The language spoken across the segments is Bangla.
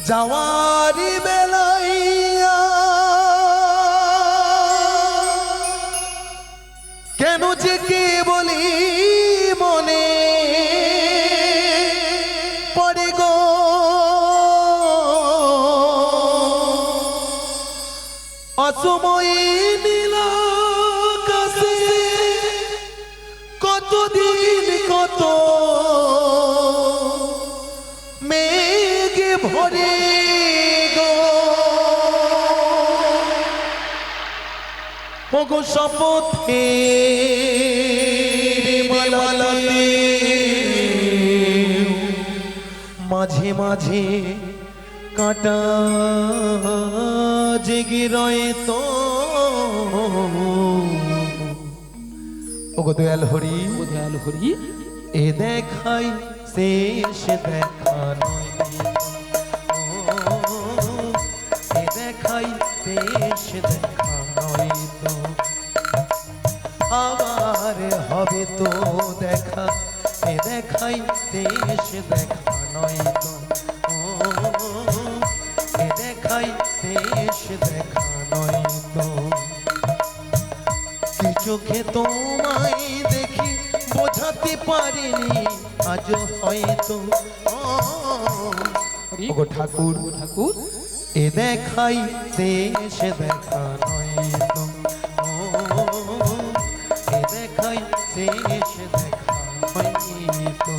যাওয়ারি বেলাইয়া কেন যে কে বলি মনে পড়ে গো অসময় নীল আকাশে কতদিন কত মেঘে ভরে গো ওগো শপথে মালাতে মাঝে মাঝে কাটা জেগে রয়ে তো ওগো দয়াল হরি, ও দয়াল হরি, এ দেখাই শেষ দেখা নয়, এ দেখাই শেষ দেখা নয় তো আবার হবে তো দেখা, এ দেখাই শেষ দেখা নয় তো এ দেখাই শেষ দেখা নয় তো কি চোখে তোমায় দেখি বোঝাতে পারিনি আজও হয়তো ওগো ঠাকুর ঠাকুর এ দেখাই শেষ দেখা নয় তো এ দেখাই শেষ দেখা হয়তো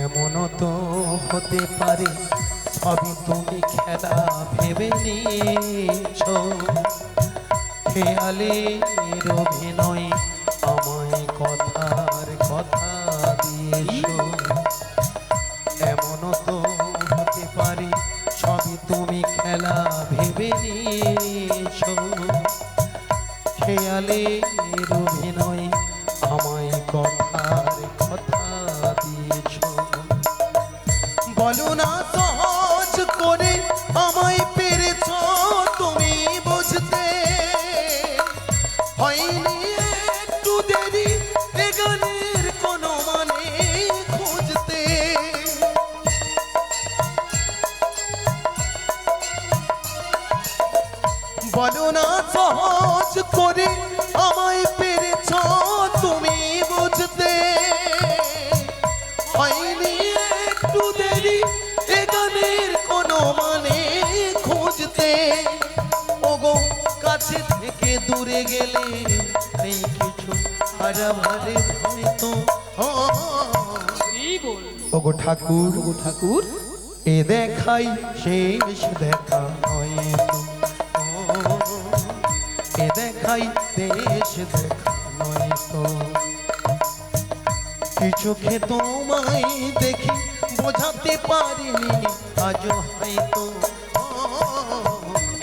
এমন তো হতে পারে সবই তুমি খেলা ভেবে নিয়েছ, খেয়ালের অভিনয় আমায় কথার কথা দিয়েছ। এমন তো হতে পারে সবই তুমি খেলা ভেবে নিয়েছ, খেয়ালের অভিনয় আমায় কথার কথা দিয়েছ। বলো না সহজ করে আমায় পেরেছ তুমি বুঝতে, হয়নি একটু দেরি এ গানের কোনো মানে খুঁজতে। বলো না সহজ করে আমায় পেরেছ তুমি বুঝতে, হয়নি একটু দেরি এ গানের কোনো মানে খুঁজতে। ওগো কাছে থেকে দূরে গেলে নেই কিছু হারাভারে হয়তো ওগো ঠাকুর, ও ঠাকুর এ দেখাই শেষ দেখা হয়তো এ দেখাই শেষ দেখা নয়তো কি চোখে তোমায় দেখি বোঝাতে পারিনি আজও হয়তো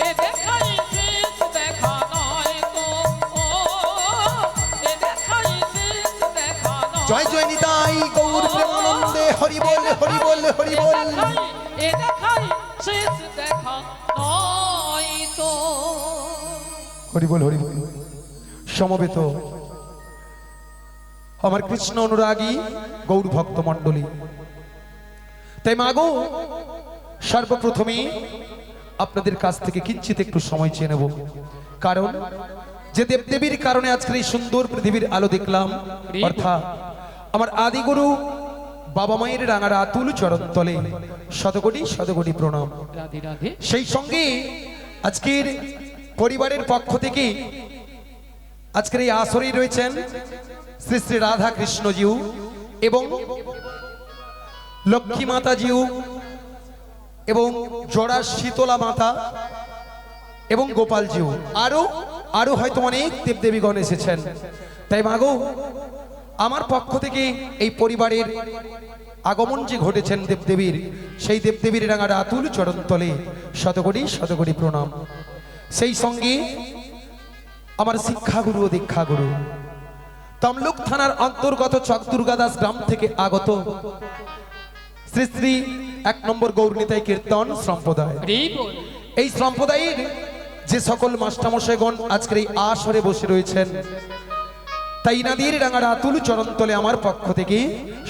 এ দেখাই শেষ দেখা নয় তো, এ দেখাই শেষ দেখা নয়। জয় জয় নিতাই গৌর প্রেমানন্দে হরি বল হরি বল হরি বল। এ দেখাই শেষ দেখা নয় তো। হরি বল হরি বল। সমবেত আমার কৃষ্ণ অনুরাগী গৌর ভক্ত মণ্ডলী, তাই মাগো সর্বপ্রথমে আপনাদের কাছ থেকে কিঞ্চিত একটু সময় চেয়ে নেব, কারণ যে দেবদেবীর কারণে আজকের এই সুন্দর পৃথিবীর আলো দেখলাম, অর্থাৎ আমার আদিগুরু বাবা মায়ের রাঙার আতুল চরণ তলে শতকোটি শতকোটি প্রণাম। রাধে রাধে। সেই সঙ্গে আজকের পরিবারের পক্ষ থেকে আজকের এই আসরেই রয়েছেন শ্রী শ্রী রাধা কৃষ্ণজিউ এবং লক্ষ্মী মাতাজিউ এবং জোড়া শীতলা মাতা এবং গোপালজিউ, আরো আরো হয়তো অনেক দেবদেবীগণ এসেছেন। তাই মাগো আমার পক্ষ থেকে এই পরিবারের আগমন যে ঘটেছেন দেবদেবীর, সেই দেবদেবীর রাঙার আতুল চরণতলে শতকোটি শতকোটি প্রণাম। সেই সঙ্গে আমার শিক্ষাগুরু ও দীক্ষাগুরু তমলুক থানার অন্তর্গত চকদুর্গা দাস গ্রাম থেকে আগত শ্রী শ্রী 1 নম্বর গৌরনীতাই কীর্তন সম্প্রদায়। হরি বল। এই সম্প্রদায়ের যে সকল মাস্টারমশাইগণ আজকের এই আসরে বসে রয়েছেন, তাই ইনাদের রাঙার আতুল চরণতলে আমার পক্ষ থেকে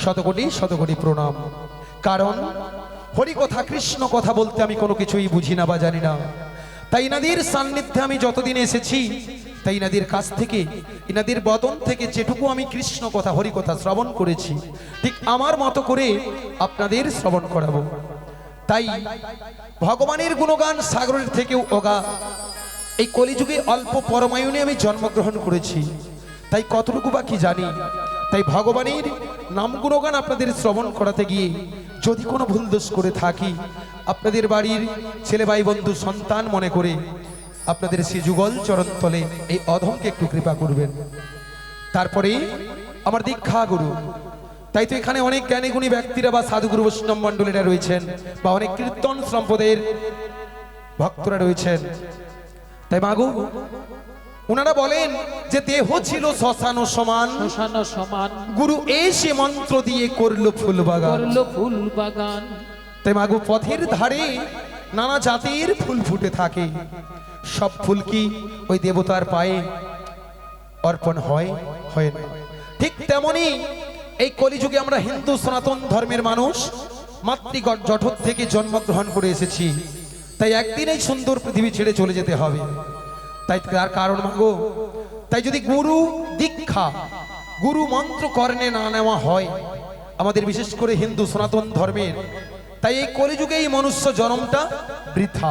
শতকোটি শতকোটি প্রণাম। কারণ হরিকথা কৃষ্ণ কথা বলতে আমি কোনো কিছুই বুঝি না বা জানি না, তাই ইনাদের সান্নিধ্যে আমি যতদিন এসেছি, তাই ইনাদের কাছ থেকে, ইনাদের বদন থেকে যেটুকু আমি কৃষ্ণ কথা হরিকথা শ্রবণ করেছি, ঠিক আমার মতো করে আপনাদের শ্রবণ করাবো। তাই ভগবানের গুণগান সাগরের থেকেও অগা, এই কলিযুগে অল্প পরমায়ুনে আমি জন্মগ্রহণ করেছি, তাই কতটুকু বা কি জানি। তাই ভগবানের নাম গুণগান আপনাদের শ্রবণ করাতে গিয়ে যদি কোনো ভুল দোষ করে থাকি, আপনাদের বাড়ির ছেলে ভাই বন্ধু সন্তান মনে করে আপনাদের সেই যুগল চরণতলে এই অধমকে একটু কৃপা করবেন। তারপরে আমার দীক্ষা গুরু, তাই তো এখানে অনেক জ্ঞানী গুণী ব্যক্তিরা বা সাধুগুরু বৈষ্ণব মণ্ডলীরা রয়েছেন, বা অনেক কীর্তন সম্প্রদায়ের ভক্তরা রয়েছেন। তাই মাগো, ওনারা বলেন যে দেহ ছিল শ্মশান সমান, শ্মশান সমান, গুরু এসে মন্ত্র দিয়ে করলো ফুল বাগান। করলো ফুল বাগান। তাই মাগো, পথের ধারে নানা জাতির ফুল ফুটে থাকে, সব ফুল কি ওই দেবতার পায়ে অর্পণ হয়? হয় না। ঠিক তেমনি এই কলিযুগে আমরা হিন্দু সনাতন ধর্মের মানুষ মাতৃগণ জঠর থেকে জন্মগ্রহণ করে এসেছি, তাই একদিন এই সুন্দর পৃথিবী ছেড়ে চলে যেতে হবে। তাই তার কারণ মাগো, তাই যদি গুরু দীক্ষা, গুরু মন্ত্র কর্ণে না নেওয়া হয় আমাদের, বিশেষ করে হিন্দু সনাতন ধর্মের, তাই এই কলিযুগে এই মনুষ্য জন্মটা বৃথা।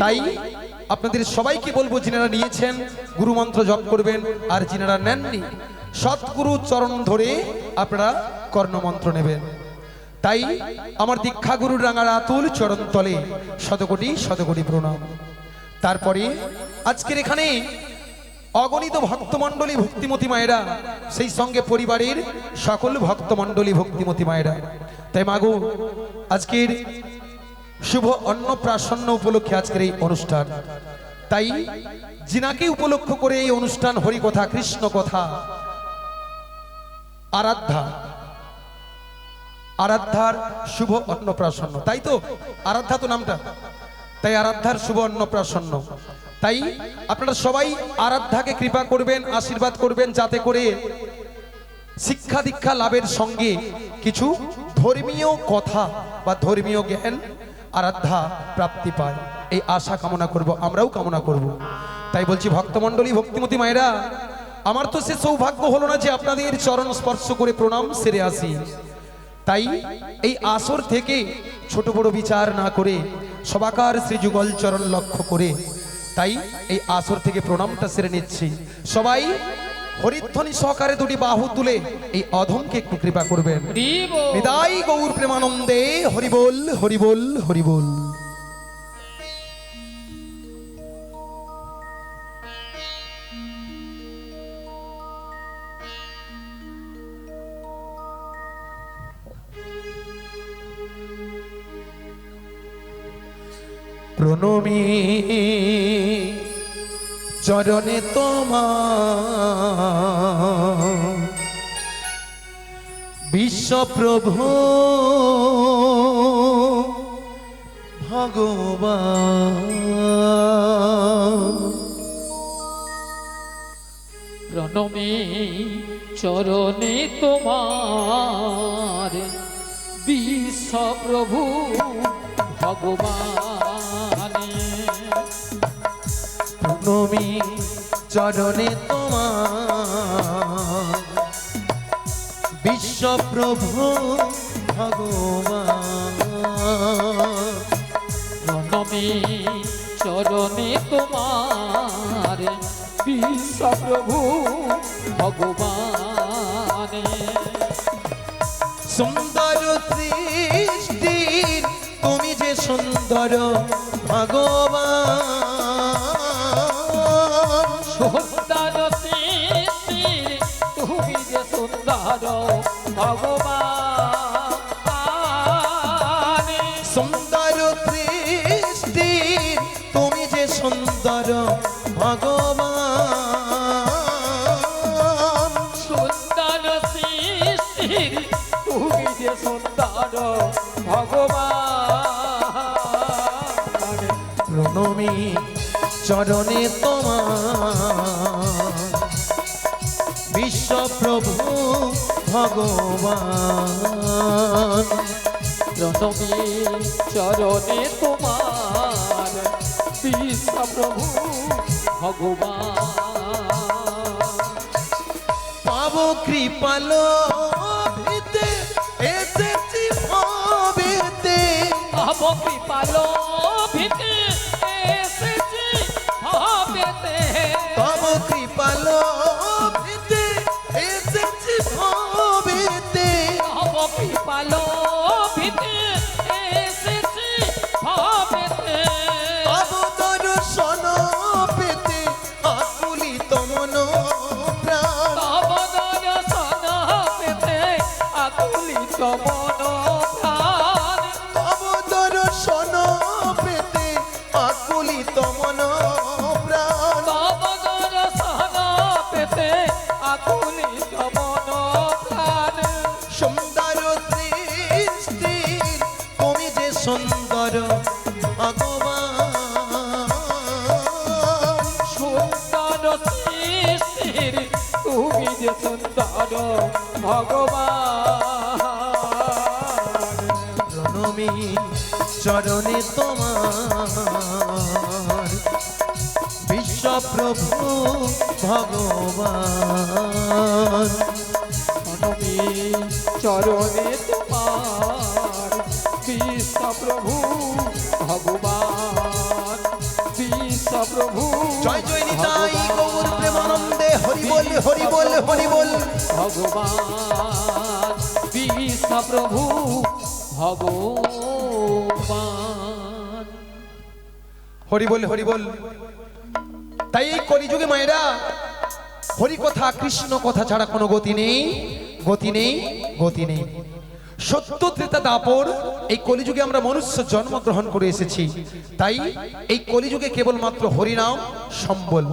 তাই আপনাদের সবাইকে বলবো, যিনারা নিয়েছেন গুরু মন্ত্র জপ করবেন, আর যিনারা নেননি সৎগুরু চরণ ধরে আপনারা কর্ণমন্ত্র নেবেন। তাই আমার দীক্ষা গুরুর রাঙার আতুল চরণ তলে শতকোটি শতকোটি প্রণাম। তারপরে আজকের এখানে অগণিত ভক্তমণ্ডলী ভক্তিমতী মায়েরা, সেই সঙ্গে পরিবারের সকল ভক্তমণ্ডলী ভক্তিমতী মায়েরা। তাই মাগো, আজকের শুভ অন্নপ্রাশন্ন উপলক্ষে আজকের এই অনুষ্ঠান, তাই জিনাকে উপলক্ষ করে এই অনুষ্ঠান হরিকথা কৃষ্ণ কথা আরাধ্যা, আরাধ্যার শুভ অন্নপ্রাশন্ন, তাই তো আরাধ্যা তো নামটা, তাই আরাধ্যার শুভ অন্নপ্রাশন্ন। তাই আপনারা সবাই আরাধ্যাকে কৃপা করবেন, আশীর্বাদ করবেন, যাতে করে শিক্ষা দীক্ষা লাভের সঙ্গে কিছু ধর্মীয় কথা বা ধর্মীয় জ্ঞান আরাধ্যা প্রাপ্তি পায়, এই আশা কামনা করব, আমরাও কামনা করব। তাই বলছি ভক্তমণ্ডলী ভক্তিমতী মায়েরা, আমার তো সে সৌভাগ্য হলো না যে আপনাদের চরণ স্পর্শ করে প্রণাম সেরে আসি। তাই এই আসর থেকে ছোট বড় বিচার না করে সবাকার শ্রীযুগল চরণ লক্ষ্য করে, তাই এই আসর থেকে প্রণামটা সেরে নিচ্ছি। সবাই হরিধ্বনি সহকারে দুটি বাহু তুলে এই অধমকে একটু কৃপা করবেন। বিদায় গৌর প্রেমানন্দে, হরিবোল হরিবোল হরিবোল। প্রণমী চরণে তোমার বিশ্বপ্রভু ভগবান। প্রণমে চরণে তোমার বিশ্বপ্রভু ভগবান। প্রণমী চরণে তোমার বিশ্বপ্রভু ভগবান। প্রণমে চরণে তোমার বিশ্বপ্রভু ভগবান। সুন্দর সৃষ্টি তুমি যে সুন্দর ভগবান। সুন্দর সৃষ্টি তুমি যে সুন্দর ভগবান। সুন্দর সৃষ্টি তুমি যে সুন্দর ভগবান। সুন্দর সৃষ্টির তুমি যে সুন্দর ভগবান। প্রণমী চরণে তোমার বিশ্বপ্রভু ভগবান। প্রণমী চরণে তোমার বিশ্বপ্রভু ভগবান। পাব কৃপাল ভিতে এসেছি ভবেতে। পাব কৃপাল ভিতে এসেছি ভবেতে। পাব কৃপাল ভিতে এসেছি ভবেতে। পাব কৃপাল ভিতে এসেছি ভবেতে। পাব দর্শন পেতে আকুলিত মন প্রাণ। তব দর্শন পেতে আকুলিত মন প্রাণ। তব দর্শন পেতে আকুলিত মন প্রাণ। তব দর্শন পেতে আকুলিত মন প্রাণ। সুন্দর সৃষ্টি তুমি যে সুন্দর ভগবান। সুন্দর সৃষ্টির তুমি যে সুন্দর ভগবান। প্রণমী চরণে তোমার বিশ্বপ্রভু ভগবান। প্রণমী চরণে তোমার বিশ্বপ্রভু ভগবান। বিশ্বপ্রভু জয় জয় নিতাই গৌর প্রেমানন্দে হরি বল হরি বল হরি বল। ভগবান বিশ্বপ্রভু ভগবান। হরি বল হরি বল। তাই এই কলিযুগে মায়েরা হরি কথা কৃষ্ণ কথা ছাড়া কোনো গতি নেই, গতি নেই, গতি নেই। সত্য ত্রেতা দাপর এই কলিযুগে আমরা মনুষ্য জন্মগ্রহণ করে এসেছি। তাই এই কলিযুগে কেবলমাত্র হরিনাম সম্বল,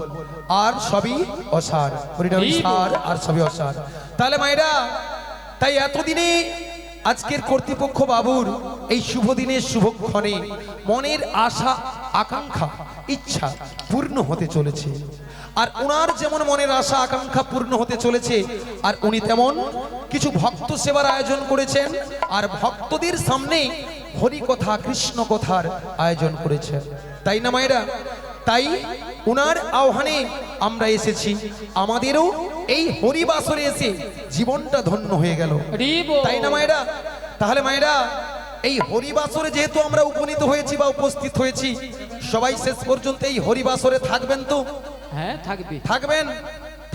আর সবই অসার। হরিনাম সার আর সবই অসার। তাহলে মায়েরা, তাই এতদিনে আজকের কর্তৃপক্ষ বাবুর এই শুভ দিনের শুভক্ষণে মনের আশা আকাঙ্ক্ষা ইচ্ছা পূর্ণ হতে চলেছে। আর ওনার যেমন মনের আশা আকাঙ্ক্ষা পূর্ণ হতে চলেছে, আর উনি তেমন কিছু ভক্ত সেবার আয়োজন করেছেন, আর ভক্তদের সামনে হরি কথা কৃষ্ণ কথার আয়োজন করেছেন। তাই না মায়েরা? তাই উনার আহ্বানে আমরা এসেছি। আমাদেরও এই হরিবাসরে এসে জীবনটা ধন্য হয়ে গেল। তাই না মায়েরা? তাহলে মায়েরা, এই হরিবাসরে যেহেতু আমরা উপনীত হয়েছি বা উপস্থিত হয়েছি, সবাই শেষ পর্যন্ত এই হরিবাসরে থাকবেন তো? হ্যাঁ, থাকবি। থাকবেন।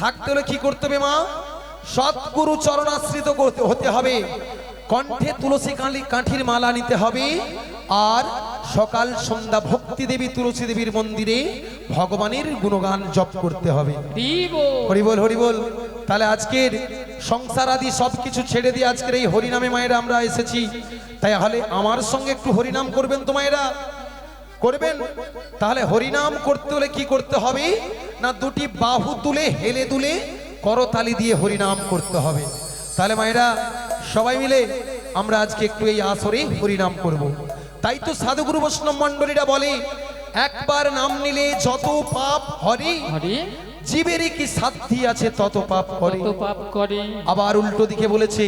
থাকতে হলে কি করতে হবে মা? সৎগুরু চরণাশ্রিত করতে হতে হবে, কণ্ঠে তুলসী কাঠির মালা নিতে হবে, আর সকাল সন্ধ্যা ভক্তি দেবী তুলসী দেবীর মন্দিরে ভগবানের গুণগান জপ করতে হবে। হরি বল হরি বল। তাহলে আজকের সংসার আদি সবকিছু ছেড়ে দিয়ে আজকের এই হরিনামে মায়েরা আমরা এসেছি। তাই হলে আমার সঙ্গে একটু হরিনাম করবেন তো মায়েরা? করবেন? তাহলে হরিনাম করতে হলে কি করতে হবে না, দুটি বাহু তুলে হেলে দুলে করতালি দিয়ে হরিনাম করতে হবে। তাহলে মায়েরা, সবাই মিলে আমরা আজকে একটু এই আসরে হরিনাম করব। তাই তো সাধুগুরু বৈষ্ণব মণ্ডলীরা বলে, একবার নাম নিলে যত পাপ হরে, জীবেরই কি সাধ্যি আছে তত পাপ করে। আবার উল্টো দিকে বলেছে,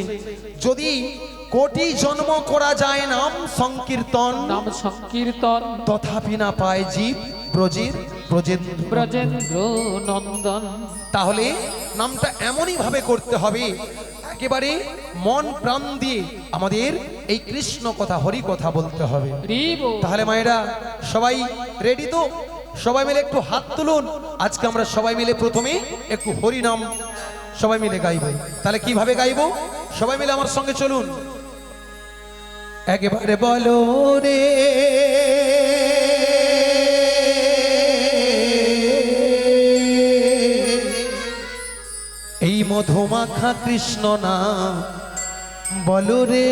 যদি কোটি জন্ম করা যায় নাম সংকীর্তন, তথাপি না পায় জীব ব্রজেন্দ্র নন্দন। তাহলে নামটা এমনই ভাবে করতে হবে, একেবারে মন প্রাণ দিয়ে আমাদের এই কৃষ্ণ কথা হরি কথা বলতে হবে। তাহলে মায়েরা, সবাই রেডি তো? সবাই মিলে একটু হাত তুলুন। আজকে আমরা সবাই মিলে প্রথমে একটু হরি নাম সবাই মিলে গাইব। তাহলে কিভাবে গাইব? সবাই মিলে আমার সঙ্গে চলুন। একেবারে বলো রে এই মধুমাখা কৃষ্ণ নাম বলো রে।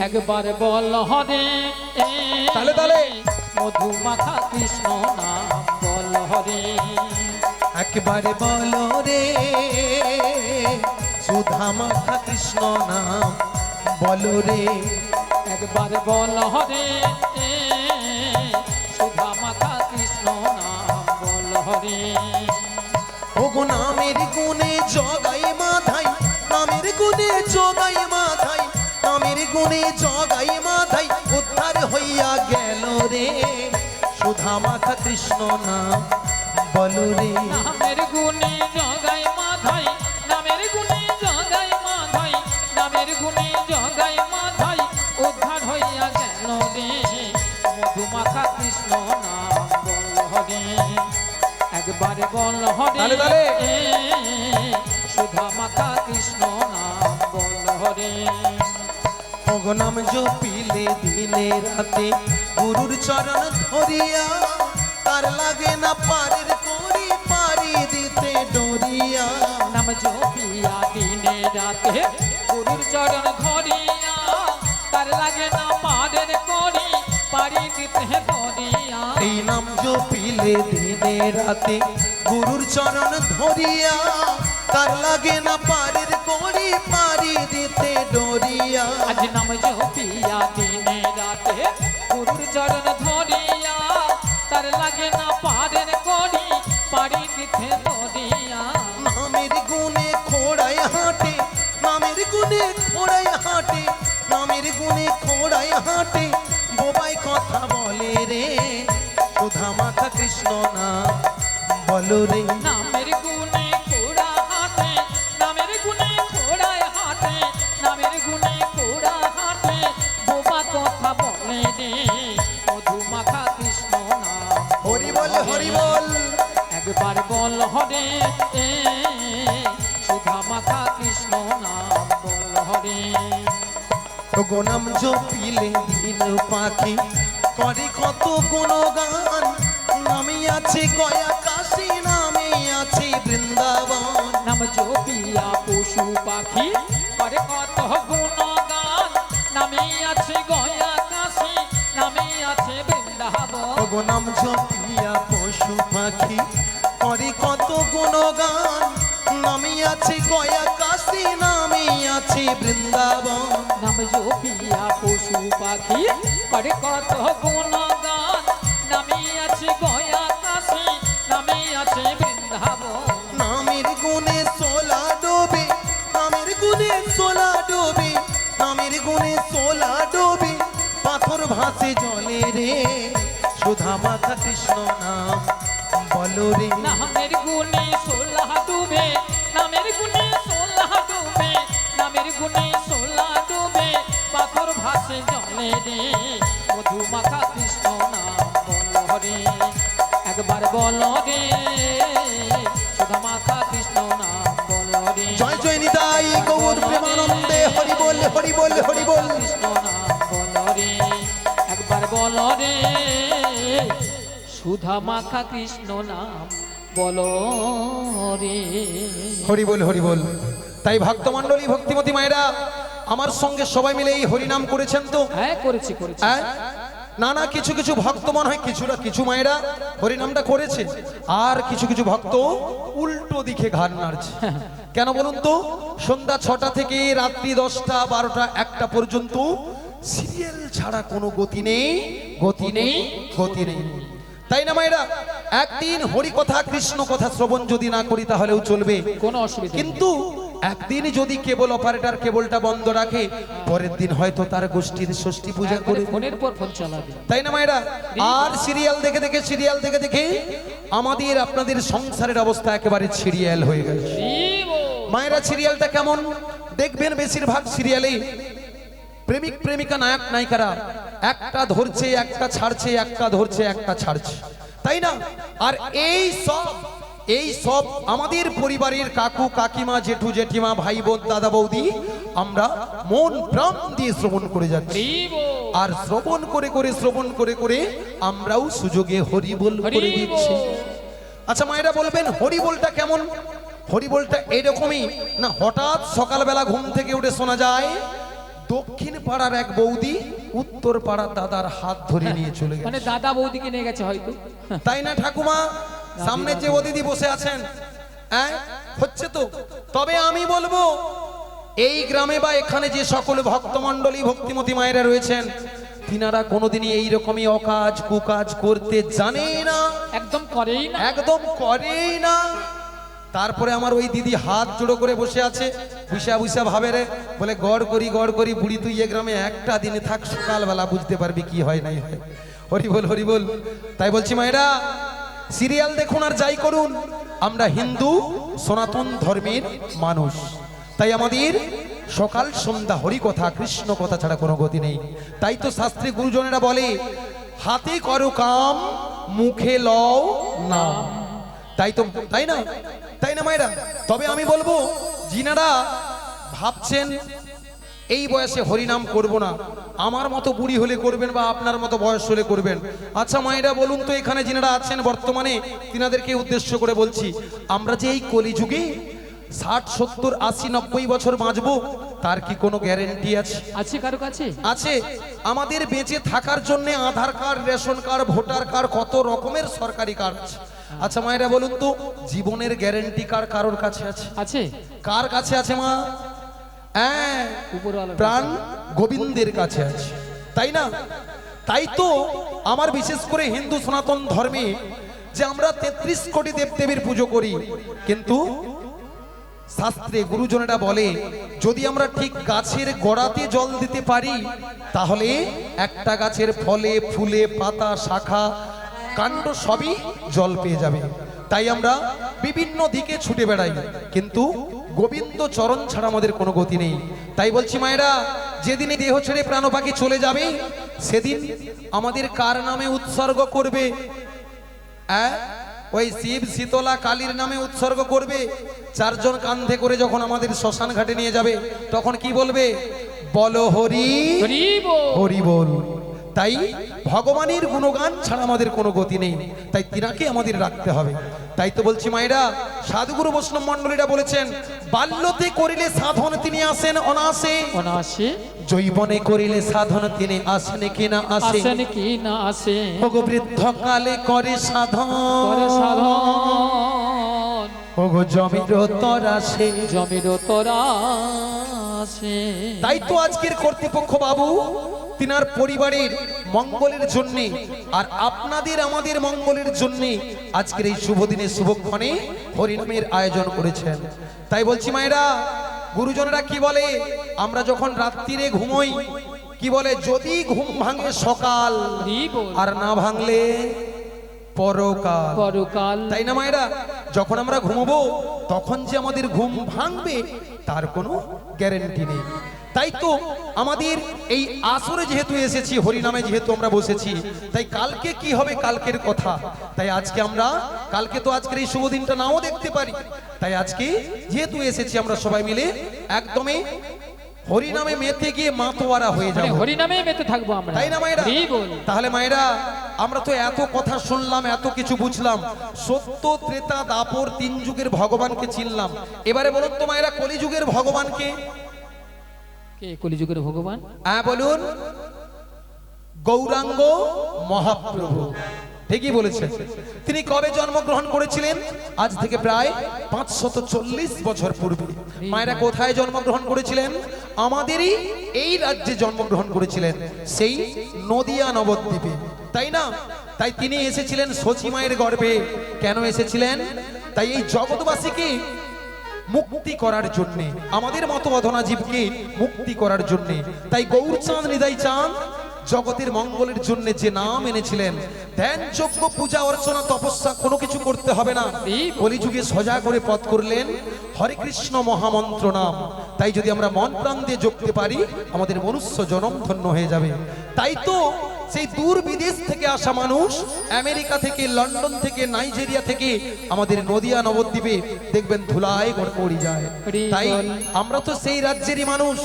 একবার বল হরে তালে তালে। মধুমাখা কৃষ্ণ নাম বল হরে একবারে বলো রে সুধা মাখা কৃষ্ণ নাম বলো রে। একবার বল হরে সুধা মাখা কৃষ্ণ নাম বল হরে ওগো নামের গুণে জগাই মাথায়, নামের গুণে জগাই মাথায়, নামের গুণে জগাই মাথায় উদ্ধার হইয়া গেল রে সুধা মাখা কৃষ্ণ নাম বলো রে। নামের গুণে জগাই মাথায়, নামের গুণে জগাই মাথায়, নামের গুণে জগাই মাথায় উদ্ধার হইয়া গেল রে মধুমাখা কৃষ্ণ নাম বল হরে একবার বল তালে হরে তালে। সুধা মাখা কৃষ্ণ নাম বল হরে ওগো নাম জপিলে দিনে রাতে গুরুর চরণ ধরিয়া তার লাগে না পারের করি পারি দিতে ডরিয়া। নাম জপিয়া দিনে রাতে গুরুর চরণ ধরিয়া তার লাগে না পারের করি পারি দিতে ধরিয়া এই নাম জপিলে দিনে রাতে গুরুর চরণ ধরিয়া তার লাগে না পারের করি পারি দিতে ডরিয়া। আজ নাম জপিয়া দিনে রাতে গুরুর চরণ ধরিয়া তার লাগে না পারের করি পারি দিতে ধরিয়া নামের গুণে খোড়ায় হাঁটে, নামের গুণে খোড়ায় হাঁটে, নামের গুণে খোড়ায় হাঁটে বোবাই কথা বলে রে সুধা মাখা কৃষ্ণ নাম বলো রে। নামের গুণে ঘোড়া হাঁটে, নামের গুণে ঘোড়ায় হাঁটে, নামের গুণে ঘোড়া হাঁটে বোবা কথা বলে রে মধুমাখা কৃষ্ণ নাম হরি বল হরি বল। একবার বল হরে সুধা মাখা কৃষ্ণ নাম বল হরে ওগো নাম জপিলে দিন পাখি করে কত গুণগান, নামে আছে গয়া কাশী, নামে আছে বৃন্দাবন। নাম জপিয়া পশু পাখি করে কত গুণগান নামে আছে গয়া কাশী নামে আছে বৃন্দাবন ওগো নাম জপিয়া পশু পাখি করে কত গুণগান, নামে আছে গয়া কাশী, নামে আছে বৃন্দাবন। নাম জপিয়া পশু পাখি করে কত গুণগান নামে আছে গয়া কাশী নামে আছে বৃন্দাবন নামের গুণে সোলা ডোবে, নামের গুণে সোলা ডোবে, নামের গুণে সোলা ডোবে পাথর ভাসে জলে রে সুধা মাখা কৃষ্ণ নাম বলো রে। নামের গুণে সোলা ডুবে, নামের গুণে সোলা ডুবে, নামের গুণে সোলা ডুবে পাথর ভাসে জলে রে মধুমাখা কৃষ্ণ নাম বল হরে একবার বল রে সুধা মাখা কৃষ্ণ নাম বল রে জয় জয় নিতাই গৌর প্রেমানন্দে হরি বল হরি বল হরি বল। কৃষ্ণ নাম বল রে একবার বল রে সুধা মাখা কৃষ্ণ নাম বল রে হরি বল হরি বল। তাই ভক্তমণ্ডলী ভক্তিমতী মায়েরা আমার সঙ্গে সবাই মিলে এই হরিনাম করেছেন তো? হ্যাঁ করেছি করেছি হ্যাঁ, না না কিছু কিছু ভক্ত মনে হয় কিছুটা কিছু মায়েরা হরিনামটা করেছে, আর কিছু কিছু ভক্ত উল্টো দিকে ঘাড় নাড়ছে। কেন বলুন তো? সন্ধ্যা 6টা থেকে রাত্রি 10টা 12টা 1টা পর্যন্ত সিরিয়াল ছাড়া কোনো গতি নেই, গতি নেই, গতি নেই। তাই না মায়েরা? একদিন হরি কথা কৃষ্ণ কথা শ্রবণ যদি না করি তাহলেও চলবে, কোনো অসুবিধা নেই। কিন্তু একদিন যদি কেবল অপারেটর কেবলটা বন্ধ রাখে, পরের দিন হয়তো তার গোষ্ঠীর ষষ্ঠী পূজা করে, ফোনের পর ফোন চালাবে তাই না মায়েরা? আর সিরিয়াল দেখে দেখে সিরিয়াল দেখে দেখে আমাদের আপনাদের সংসারের অবস্থা একেবারে সিরিয়াল হয়ে গেছে। মায়েরা সিরিয়ালটা কেমন দেখবেন, বেশিরভাগ সিরিয়ালে প্রেমিক প্রেমিকা নায়ক নায়িকারা একটা ধরছে একটা ছাড়ছে, একটা ধরছে একটা ছাড়ছে, তাই না? আর এই সব আমাদের পরিবারের কাকু কাকিমা জেঠু জেঠিমা ভাই বোন দাদা বৌদি আমরা মন প্রাণ দিয়ে শ্রবণ করে যাচ্ছি, আর শ্রবণ করে করে আমরাও সুযোগে হরি বল করে দিচ্ছি। আচ্ছা মায়েরা বলবেন হরি বলটা কেমন? হরি বলটা এরকমই না হঠাৎ সকালবেলা ঘুম থেকে উঠে শোনা যায় দক্ষিণ পাড়ার এক বৌদি উত্তর পাড়ার দাদার হাত ধরে নিয়ে চলে মানে গেছে। দাদা বৌদিকে নিয়ে গেছে হয়তো। তাই না ঠাকুমা? সামনে যে ও দিদি বসে আছেন, হ্যাঁ হচ্ছে তো। তবে আমি বলবো এই গ্রামে বা এখানে যে সকল ভক্তমণ্ডলী ভক্তিমতী মায়েরা রয়েছেন, তিনারা কোনোদিনই এইরকমই অকাজ কুকাজ করতে জানেই না, একদম করেই না। একদম করেই না। তারপরে আমার ওই দিদি হাত জোড়ো করে বসে আছে, বুসা বুসা ভাবে রে, বলে গড় করি বুড়ি, তুই এ গ্রামে একটা দিনে থাক, সকালবেলা বুঝতে পারবি কি হয় নাই হয়। হরি বল হরি বল। তাই বলছি মায়েরা, সিরিয়াল দেখুন আর যাই করুন, আমরা হিন্দু সনাতন ধর্মের মানুষ, তাই আমাদের সকাল সন্ধ্যা হরি কথা কৃষ্ণ কথা ছাড়া কোনো গতি নেই। তাই তো শাস্ত্রী গুরুজনেরা বলে, হাতে করো কাম মুখে লও নাম। তাই না মায়েরা? তবে আমি বলবো, যিনারা ভাবছেন এই বয়সে হরিনাম করব না, আমার মতো বুড়ি হলে করবেন বা আপনার মতো বয়স হলে করবেন। আচ্ছা মায়েরা বলুন তো, এখানে যিনারা আছেন বর্তমানে, তিনাদেরকে উদ্দেশ্য করে বলছি, আমরা যে এই কলিযুগে 60 70 80 90 বছর বাঁচবো, তার কি কোনো গ্যারেন্টি আছে? আছে কারো কাছে? আছে। আমাদের বেঁচে থাকার জন্য Aadhaar card, ration card, voter card, কত রকমের সরকারি কার্ড আছে। আচ্ছা মায়েরা বলুন তো, জীবনের গ্যারেন্টি কার্ড কারোর কাছে আছে? আছে। কার কাছে আছে মা? হ্যাঁ, উপরওয়ালা প্রাণ গোবিন্দের কাছে আছে, তাই না? তাই তো আমার বিশেষ করে হিন্দু সনাতন ধর্মে যে আমরা 33 কোটি দেবদেবীর পুজো করি, কিন্তু শাস্ত্রে গুরুজনেরা বলে, যদি আমরা ঠিক গাছের গোড়াতে জল দিতে পারি, তাহলে একটা গাছের ফলে ফুলে পাতা শাখা কাণ্ড সবই জল পেয়ে যাবে। তাই আমরা বিভিন্ন দিকে ছুটে বেড়াই, কিন্তু গোবিন্দ চরণ ছাড়া আমাদের কোনো গতি নেই। তাই বলছি মায়েরা, যেদিন এই দেহ ছেড়ে প্রাণ পাখি চলে যাবে, সেদিন আমাদের কার নামে উৎসর্গ করবে? ওই শিব শীতলা কালীর নামে উৎসর্গ করবে। 4 জন কাঁধে করে যখন আমাদের শ্মশান ঘাটে নিয়ে যাবে, তখন কি বলবে? বলো হরি হরি বল। তাই ভগবানের গুণগান ছাড়া আমাদের কোনো গতি নেই, তাই তিনাকে আমাদের রাখতে হবে। তাই তো বলছি মায়েরা, সাধুগুরু বৈষ্ণব মণ্ডলীরা বলেছেন, বাল্যতে করিলে সাধন তিনি আসেন অনাসে, অনাসে জৈবনে করিলে সাধন তিনি আসেন কি না আসে, আসেন কি না আসে, ওগো বৃদ্ধ কালে করে সাধন, করে সাধন, ওগো জমির তরাসে, জমির তরাসে। তাই তো আজকের কর্তৃপক্ষ বাবু তিনার পরিবারের মঙ্গলের জন্য আর আপনাদের আমাদের মঙ্গলের জন্য আজকের এই শুভ দিনে শুভক্ষণে হরিনামের আয়োজন করেছেন। তাই বলছি মায়েরা, গুরুজনেরা কি বলে, আমরা যখন রাত্রিরে ঘুমোই, কি বলে? যদি ঘুম ভাঙে সকাল, আর না ভাঙলে পরকাল। পরকাল। তাই না মায়েরা? যখন আমরা ঘুমবো, তখন যে আমাদের ঘুম ভাঙবে তার কোনো গ্যারেন্টি নেই। তাই তো আমাদের এই আসরে যেহেতু এসেছি, হরিনামে যেহেতু আমরা বসেছি, তাই কালকে কি হবে কালকের কথা। তাই আজকে আমরা, কালকে তো আজকের এই শুভ দিনটা নাও দেখতে পারি, তাই আজকে যেহেতু এসেছি আমরা সবাই মিলে একদমই হরিনামে মেতে গিয়ে মাতোয়ারা হয়ে যাবো, হরিনামে মেতে থাকবো আমরা, তাই না মায়েরা? তাহলে মায়েরা, আমরা তো এত কথা শুনলাম, এত কিছু বুঝলাম, সত্য ত্রেতা দাপর 3 যুগের ভগবানকে চিনলাম। এবারে বলুন তো মায়েরা, কলিযুগের ভগবানকে কে? কলিযুগের ভগবান? হ্যাঁ বলুন, গৌরাঙ্গ মহাপ্রভু। ঠিকই বলেছেন। তিনি কবে জন্মগ্রহণ করেছিলেন? আজ থেকে প্রায় 540 বছর পূর্বে। মায়েরা কোথায় জন্মগ্রহণ করেছিলেন? আমাদেরই এই রাজ্যে জন্মগ্রহণ করেছিলেন, সেই নদিয়া নবদ্বীপে, তাই না? তাই তিনি এসেছিলেন সচী মায়ের গর্ভে। কেন এসেছিলেন? তাই এই জগৎবাসীকে মুক্তি করার জন্য, আমাদের মতো অধনা জীবকে মুক্তি করার জন্য। তাই গৌরচাঁদ নিদাই চাঁদ জগতের মঙ্গলের জন্য যে নাম এনেছিলেন, ধ্যান যজ্ঞ পূজা অর্চনা তপস্যা কোনো কিছু করতে হবে না, কলিযুগে সজা করে পথ করলেন হরে কৃষ্ণ মহামন্ত্র নাম। তাই যদি আমরা মন প্রাণ দিয়ে জপতে পারি, আমাদের মনুষ্য জনম ধন্য হয়ে যাবে। তাই তো সেই দূর বিদেশ থেকে আসা মানুষ, আমেরিকা থেকে, লন্ডন থেকে, নাইজেরিয়া থেকে আমাদের নদিয়া নবদ্বীপে দেখবেন ধুলায় পড়ে যায়। তাই আমরা তো সেই রাজ্যেরই মানুষ।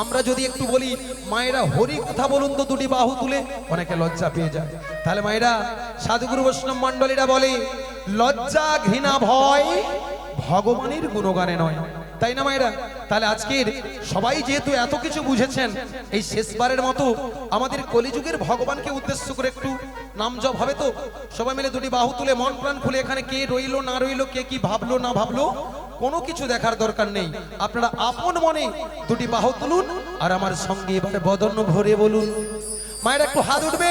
আমরা যদি একটু বলি, মায়েরা হরি কথা বলুন তো, 2টি বাহু তুলে, অনেকে লজ্জা পেয়ে যায়। তাহলে মায়েরা, সাধুগুরু বৈষ্ণব মণ্ডলীরা বলে, লজ্জা ঘৃণা ভয় ভগবানের গুণগানে নয়, তাই না মায়েরা? তাহলে আজকের সবাই যেহেতু এত কিছু বুঝেছেন, এই শেষবারের মতো আমাদের কলিযুগের ভগবানকে উদ্দেশ্য করে একটু নাম জপ হবে তো? সবাই মিলে দুটি বাহু তুলে মন প্রাণ খুলে, এখানে কে রইলো না রইলো, কে কি ভাবলো না ভাবলো, কোনো কিছু দেখার দরকার নেই। আপনারা আপন মনে দুটি বাহু তুলুন আর আমার সঙ্গে এবারে বদন ভরে বলুন। মায়ের একটু হাত উঠবে,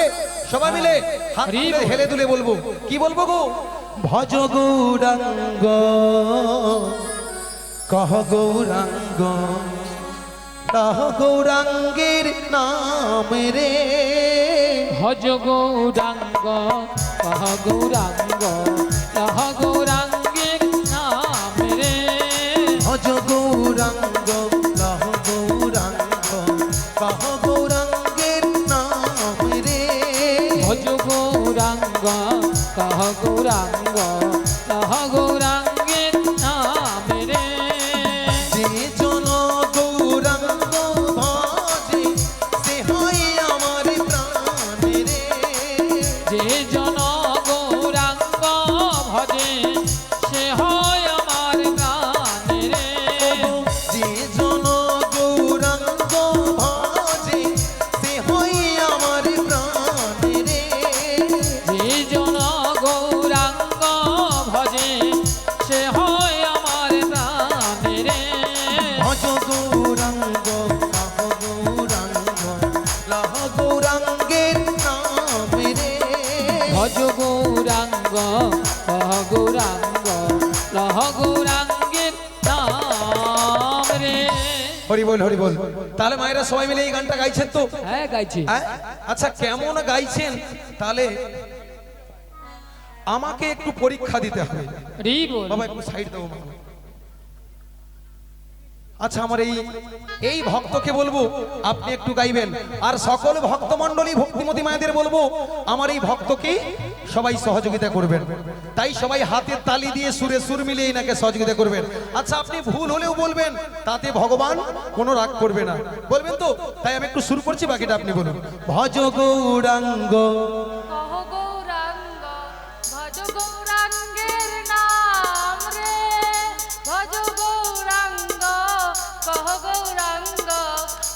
সবাই মিলে হাত তুলে হেলে দুলে বলবো। কি বলবো গো? ভজ গৌরাঙ্গ কহ গৌরাঙ্গ, কহ গৌরাঙ্গের নাম রে। ভজ গৌরাঙ্গ কহ গৌরাঙ্গ, কহ গৌরাঙ্গের নাম রে। ভজ গৌরাঙ্গ কহ গৌরাঙ্গ, কহ গৌরাঙ্গের নাম রে। ভজ গৌরাঙ্গ কহ গৌরাঙ্গ, কহ গৌরাঙ্গের নাম রে। যে জন গৌরাঙ্গ ভজে সে হয় আমার প্রাণ রে। যে জন গৌরাঙ্গ ভজে সে হয় আমার প্রাণ রে। যে জন গৌরাঙ্গ ভজে সে হয় আমার প্রাণ রে। যে জন গৌরাঙ্গ ভজে সে হয় আমার প্রাণ রে। ভজ গৌরাঙ্গ কহ গৌরাঙ্গ, লহ গৌরাঙ্গের নাম রে। ভজ গৌরাঙ্গ কহ গৌরাঙ্গ, লহ গৌরাঙ্গের নাম রে। হরি বল হরি বল। তাহলে মায়েরা সবাই মিলে এই গানটা গাইছেন তো? হ্যাঁ গাইছি। হ্যাঁ? আচ্ছা, কেমন গাইছেন? তাহলে আমাকে একটু পরীক্ষা দিতে হবে। রি বল। বাবা একটু সাইড দেবো বাবা। আচ্ছা, আমার এই ভক্তকে বলবো আপনি একটু গাইবেন, আর সকল ভক্তমণ্ডলী ভক্তিমতী মায়েদের বলবো আমার এই ভক্তকে সবাই সহযোগিতা করবেন। তাই সবাই হাতের তালি দিয়ে সুরে সুর মিলিয়ে এনাকে সহযোগিতা করবেন। আচ্ছা, আপনি ভুল হলেও বলবেন, তাতে ভগবান কোনো রাগ করবে না, বলবেন তো? তাই আমি একটু শুরু করছি, বাকিটা আপনি বলুন। ভজ গৌরাঙ্গ কহ গৌরাঙ্গ, ভজ গৌরাঙ্গের নাম রে। ভজ গৌরাঙ্গ, কহ গৌরাঙ্গ,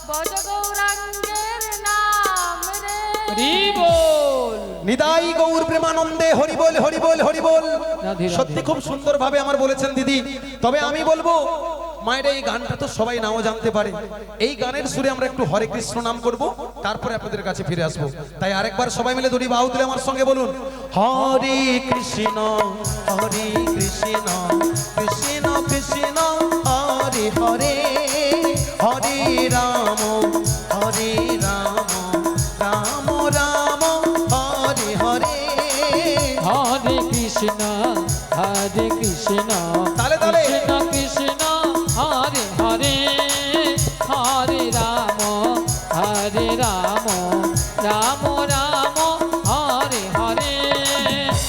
ভজ গৌরাঙ্গের নাম রে। রি বল। নিদাই গৌর প্রেমানন্দে হরি বল হরি বল হরি বল। রাধে রাধে। সত্যি খুব সুন্দর ভাবে আমার বলেছেন দিদি। তবে আমি বলবো মায়ের এই গানটা তো সবাই নাও জানতে পারে, এই গানের সুরে আমরা একটু হরে কৃষ্ণ নাম করব, তারপরে আপনাদের কাছে ফিরে আসবো। তাই আরেকবার সবাই মিলে দুটি বাহু তুলে আমার সঙ্গে বলুন, হরে কৃষ্ণ কৃষ্ণ কৃষ্ণ হরে হরে, হরে রাম রাম রাম হরে হরে। হরে কৃষ্ণ তালে তালে। কৃষ্ণ কৃষ্ণ হরে হরে, হরে রাম রাম রাম হরে হরে।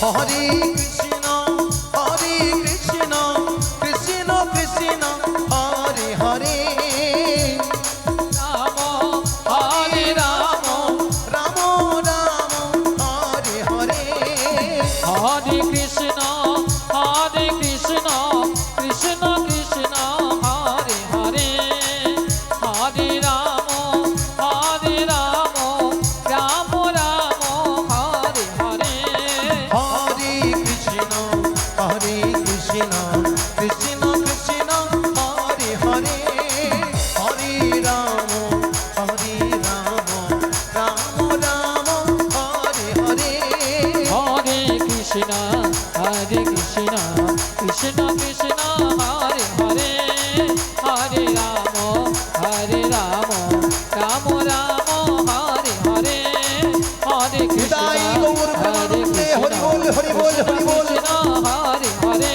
হরে কৃষ্ণ কৃষ্ণ কৃষ্ণ হরে হরে, রাম হরে রাম রাম হরে হরে। হরে কৃষ্ণ কৃষ্ণ কৃষ্ণ হরে হরে, হরে রাম রাম রাম হরে হরে। হরে কৃষ্ণ কৃষ্ণ কৃষ্ণ হরে হরে, হরে রাম রাম হরে হরে। হরে কৃষ্ণ কৃষ্ণ কৃষ্ণ হরে হরে, হরে রাম রাম হরে হরে। হরে নিতাই কৃষ্ণ গৌর প্রেমানন্দে হরি বল হরি বল হরি বল। কৃষ্ণ হরে হরে,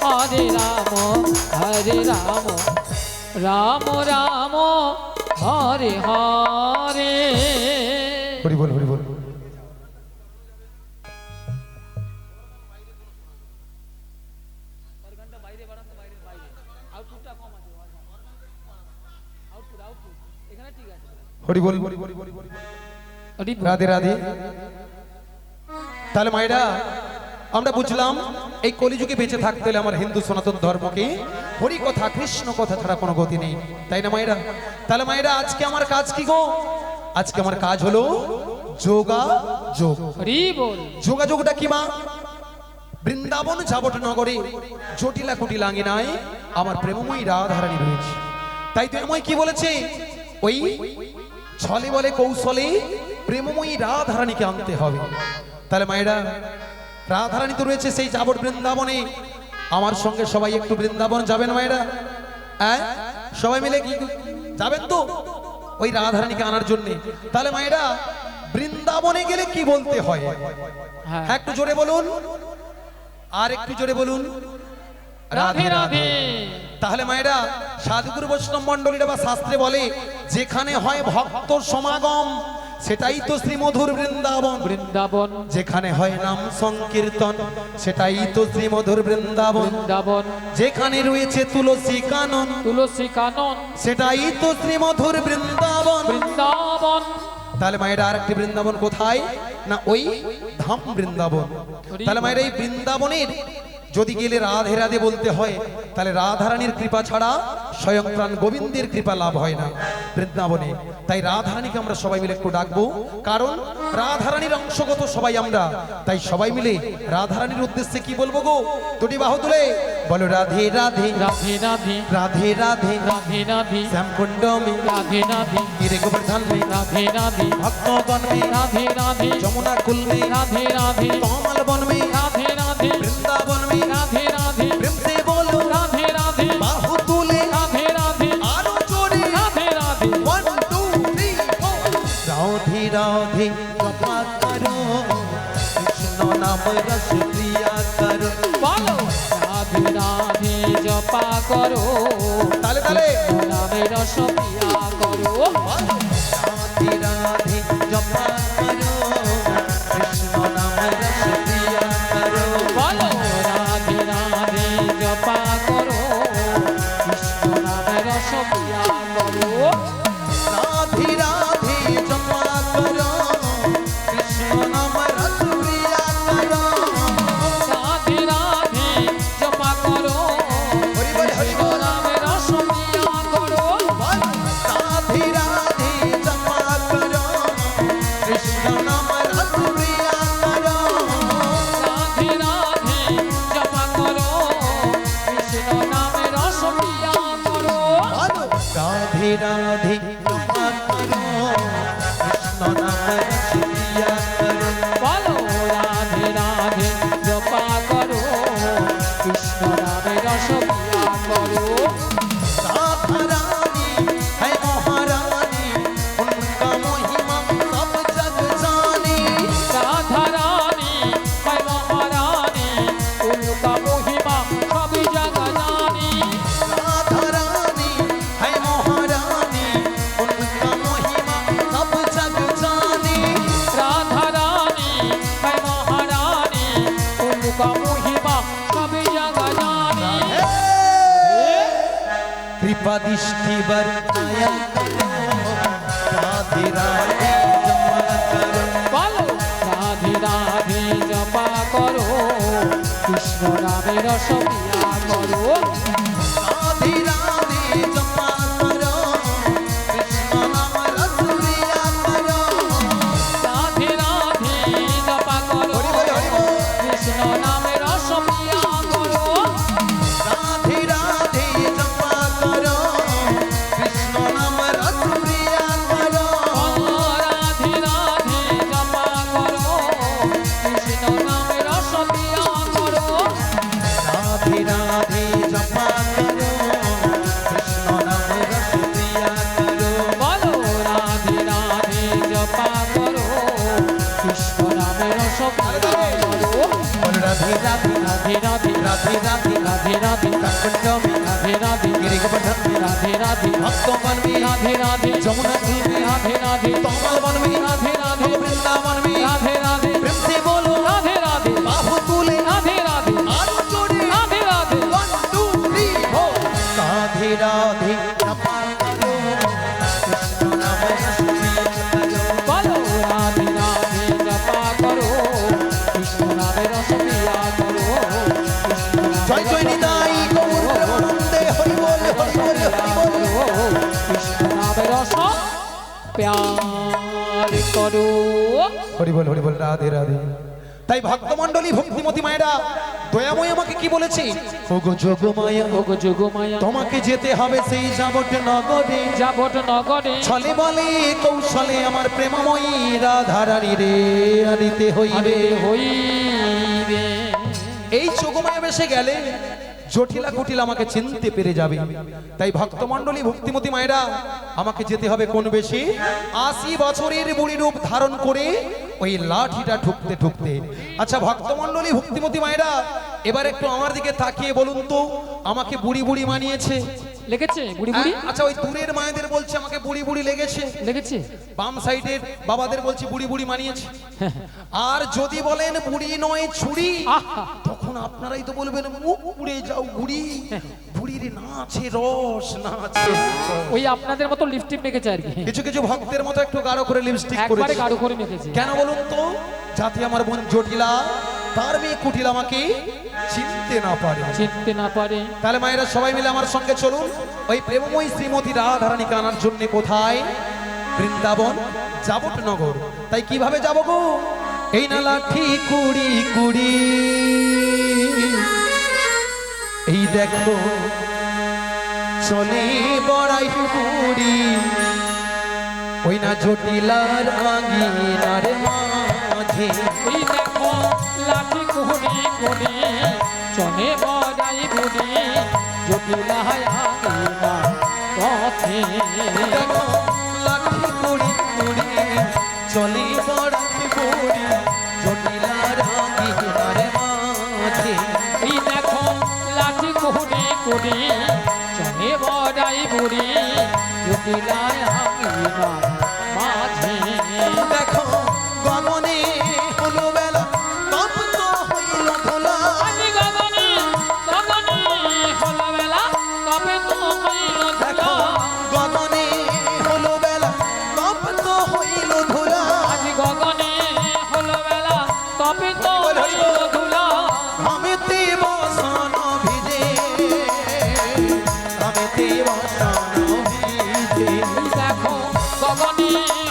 হরে রাম রাম হরে হরে। হরি বল হরি বল। হরি বল। রাধে রাধে। তাহলে মায়েরা আমরা বুঝলাম এই কলিযুগে বেঁচে থাকতে হলে আমার হিন্দু সনাতন ধর্মকে হরি কথা কৃষ্ণ কথা ছাড়া কোনো গতি নেই, তাই না মায়েরা? তাহলে মায়েরা আজকে আমার কাজ কি গো? আজকে আমার কাজ হলো যোগাযোগ। হরি বল। যোগাযোগটা কি মা? বৃন্দাবন ঝাবট নগরে জটিলা কুটিলা আঙিনায় আমার প্রেমময়ী রাধারানী রয়েছে। তাই তো আমায় কি বলেছে? ওই ছলে বলে কৌশলে প্রেমময়ী রাধারানীকে আনতে হবে। তাহলে মায়েরা রাধারানী তো রয়েছে সেই যাবট বৃন্দাবনে, আমার সঙ্গে সবাই একটু বৃন্দাবন যাবেন মায়েরা? হ্যাঁ, সবাই মিলে কি যাবেন তো ওই রাধারানীকে আনার জন্য? তাহলে মায়েরা বৃন্দাবনে গেলে কি বলতে হয়? হ্যাঁ। হ্যাঁ, একটু জোরে বলুন, আর একটু জোরে বলুন, রাধে রাধে। তাহলে মায়েরা সাধুগুরু বৈষ্ণব মন্ডলীরা বা শাস্ত্রে বলে যেখানে হয় ভক্ত সমাগম সেটাই তো শ্রীমধুর বৃন্দাবন। বৃন্দাবন। যেখানে হয় নাম সংকীর্তন সেটাই তো শ্রীমধুর বৃন্দাবন। বৃন্দাবন। যেখানে রয়েছে তুলসী কানন তুলসী কানন সেটাই তো শ্রীমধুর বৃন্দাবন। বৃন্দাবন। তাহলে মায়েরা আরেকটি বৃন্দাবন কোথায়? না ওই ধাম বৃন্দাবন। তাহলে মায়েরা এই বৃন্দাবনের যদি গেলে রাধে রাধে বলতে হয়, তাহলে রাধারানীর কৃপা ছাড়া স্বয়ং প্রাণ গোবিন্দের কৃপা লাভ হয় না বৃন্দাবনে। তাই রাধারানীকে আমরা সবাই মিলে একটু ডাকবো, কারণ রাধারানীর অংশগত সবাই আমরা। তাই সবাই মিলে রাধারানীর উদ্দেশ্যে কি বলবো গো? দুটি বাহু তুলে বলো রাধে রাধে রাধে রাধে। রাধে রাধে রাধে রাধে। শ্যামকুণ্ড মে রাধে রাধে। গিরে গোবর্ধন মে রাধে রাধে। ভক্তগণ মে রাধে রাধে। যমুনা কুল মে রাধে রাধে। কমল বন মে রাধে রাধে। বৃন্দাবন মে রাধে রাধে। প্রেম से बोलो রাধে রাধে। বাহু তুলে রাধে রাধে। আরো জোরে রাধে রাধে। 1 2 3 4 রাধে রাধে জপা করো কৃষ্ণ নাম রস প্রিয়া করো। বলো রাধে রাধে জপা করো, তালে তালে নামে রস পিয়া করো। রাধে রাধে জপা করো কৃষ্ণ নাম রস প্রিয়া করো। বলো রাধে রাধে জপা করো, কৃষ্ণ নামে রস পিয়া করো। রাধে রাধে জপা করো কৃষ্ণ নাম রস প্রিয়া করো। রাধে রাধে জপা করো, হরি বল হরি কৃষ্ণ বল। নামে রস পিয়া করো। রাধে রাধে জপা করো কৃষ্ণ নাম রস প্রিয়া করো। রাধে রাধে জপা করো, কৃষ্ণ নামে রস পিয়া করো। রাধে রাধে জপা করো কৃষ্ণ নাম রস প্রিয়া করো। বলো রাধে রাধে জপা করো, কৃষ্ণ নামে রস পিয়া করো। राधा रानी है महारानी उनका महिमा सब जग जानी। রাধা রানী হয় মহারানী, উল্কা মহিমা সব জায়গা জানি। राधा रानी है महारानी उनका महिमा सब जग जानी। রাধা রানী হয় মহারানী, উল্কা মহিমা সব জায়গা জানি। कृपा दृष्टि बरसाया करो राधे राधे जपा करो। বলো রাধে রাধে জপা করো, কৃষ্ণ নামে রস পিয়া করো। राधे राधे जपा करो कृष्ण नाम रस प्रिया करो। রাধে রাধে জপা করো, हरि बोल हरि बोल। কৃষ্ণ নামে রস পিয়া করো। राधे राधे जपा करो कृष्ण नाम रस प्रिया करो। রাধে রাধে জপা করো, কৃষ্ণ নামে রস পিয়া করো। राधे राधे जपा करो कृष्ण नाम रस प्रिया करो। বলো রাধে রাধে জপা করো, কৃষ্ণ নামে রস পিয়া করো। बोल राधे राधे রাধে রাধে। राधे राधे রাধে রাধे। कुंड में রাধে রাধে। गिरि गोवर्धन में রাধে রাধে। भक्तों में রাধে राधे। যমুনা কুল में রাধে রাধে। कमल वन में রাধে राधे। वृंदावन में রাধে রাধে। प्रेम से बोलो রাধে রাধে। बाहु तुले রাধে রাধে। आरु जोड़े রাধে রাধে। 1 2 3 4 राधे राधे जपा करो कृष्ण नाम रस प्रिया करो। বলো রাধে রাধে জপা করো, কৃষ্ণ নামে রস পিয়া প্যার করো। হরি বল রাধে রাধে। তাই ভক্তমণ্ডলী ভক্তিমতী মায়েরা দয়াময় আমাকে কি বলেছে, ওগো যোগমায়া ওগো যোগমায়া তোমাকে যেতে হবে সেই যাবট নগরে, যাবট নগরে ছলে বলে কৌশলে আমার প্রেমময়ী রাধারানী রে আনিতে হইবে। হইবে। এই যোগমায়া বেশে গেলে জটিলা কুটিলা আমাকে চিনতে পেরে যাবে। তাই ভক্তমণ্ডলী ভক্তিমতী মায়েরা আমাকে যেতে হবে কোন বেশি, 80 বছরের বুড়ি রূপ ধারণ করে ওই লাঠিটা ঠুকতে ঠুকতে। আচ্ছা ভক্তমণ্ডলী ভক্তিমতী মায়েরা এবার একটু আমার দিকে তাকিয়ে বলুন তো, আমাকে বুড়ি বুড়ি মানিয়েছে? লেগেছে বুড়ি বুড়ি? আচ্ছা ওই দূরের মায়েদের বলছে আমাকে বুড়ি বুড়ি লেগেছে, লেগেছে। বাম সাইডের বাবাদের বলছি বুড়ি বুড়ি মানিয়েছে। আর যদি বলেন বুড়ি নয় ছুরি, আহা! তখন আপনারাই তো বলবেন মুখ পুড়ে যাও বুড়ি, বুড়ির না আছে রস, না আছে রস। ওই আপনাদের মতো লিপস্টিক মেখেছে আর কি, কিছু কিছু ভক্তের মতো একটু গাঢ় করে লিপস্টিক একবারে করেছে। গাঢ় করে মেখেছে। কেন বলুন তো, যাতে আমার বোন জটিলা তার মেয়ে কুটিলা আমাকে চিনতে না পারে। চিনতে না পারে। তাহলে মায়েরা সবাই মিলে আমার সঙ্গে চলুন ওই প্রেমময়ী শ্রীমতী রাধারানীকে আনার জন্য। কোথায়? বৃন্দাবন যাবটনগর। তাই কিভাবে যাব গো? এই না লাঠি কুড়ি কুড়ি, এই দেখো চলে বড়াই বুড়ি, ওই না জটিলার আঙিনার মাঝে। ওই দেখো লাঠি কুড়ি কুড়ি, চলে বড়াই বুড়ি, জটিলায় আঙিনা পথে। দেখো লাঠি কুড়ি কুড়ি, চলে বড়াই বুড়ি, জটিলার আঙিনার মাঝে। এই দেখো লাঠি কুড়ি কুড়ি, চলে বড়াই বুড়ি, জটিলায় আঙিনা মাঝে। দেখো গগনে হলো বেলা, তপ্ত হইল ধুলা। আজি গগনে গগনে হলো বেলা, তবে তো হইল দেখো ধুলা। গগনে হলো বেলা, তপ্ত হইল ধুলা। আজি গগনে হলো বেলা, তবে তো হইল ধুলা। ঘামেতে বসন ভিজে, ঘামেতে বসন ভিজে। দেখো গগনে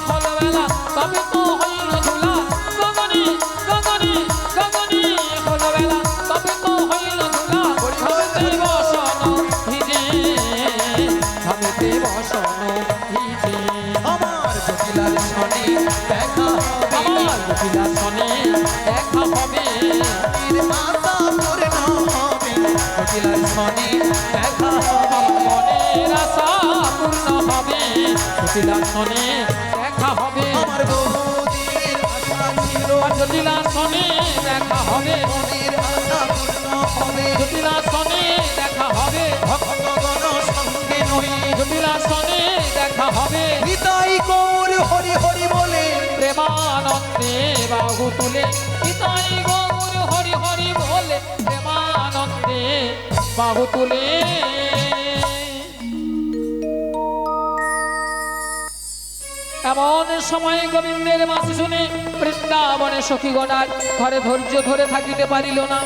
হলো বেলা, তবে তো হইল ধুলা। গগনে গগনে গগনে হলো বেলা, তবে তো হইল ধুলা। ঘামেতে বসন ভিজে, ঘামেতে বসন ভিজে। আমার জটিলার সনে দেখা হবে, আমার জটিলার সনে দেখা হবে। মনের আশা পূর্ণ হবে। জটিলার সনে দেখা হবে, মনের আশা পূর্ণ হবে। জটিলার সনে দেখা হবে। আমার বহুদিনের আশা ছিল, জটিলার সনে দেখা হবে। মনের আশা পূর্ণ হবে। জটিলার সনে দেখা হবে। ভক্তগণ সঙ্গে নই, জটিলার সনে দেখা হবে। হৃদয় গৌর হরি হরি বলে, প্রেমানন্দে বাহু তুলে নিতাই গৌর হরি হরি বলে, প্রেমানন্দে বাহু তুলে। এমন সময় গোবিন্দের মাসি শুনে বৃন্দাবনে সখীগণার ঘরে ধৈর্য ধরে থাকিতে পারিল না।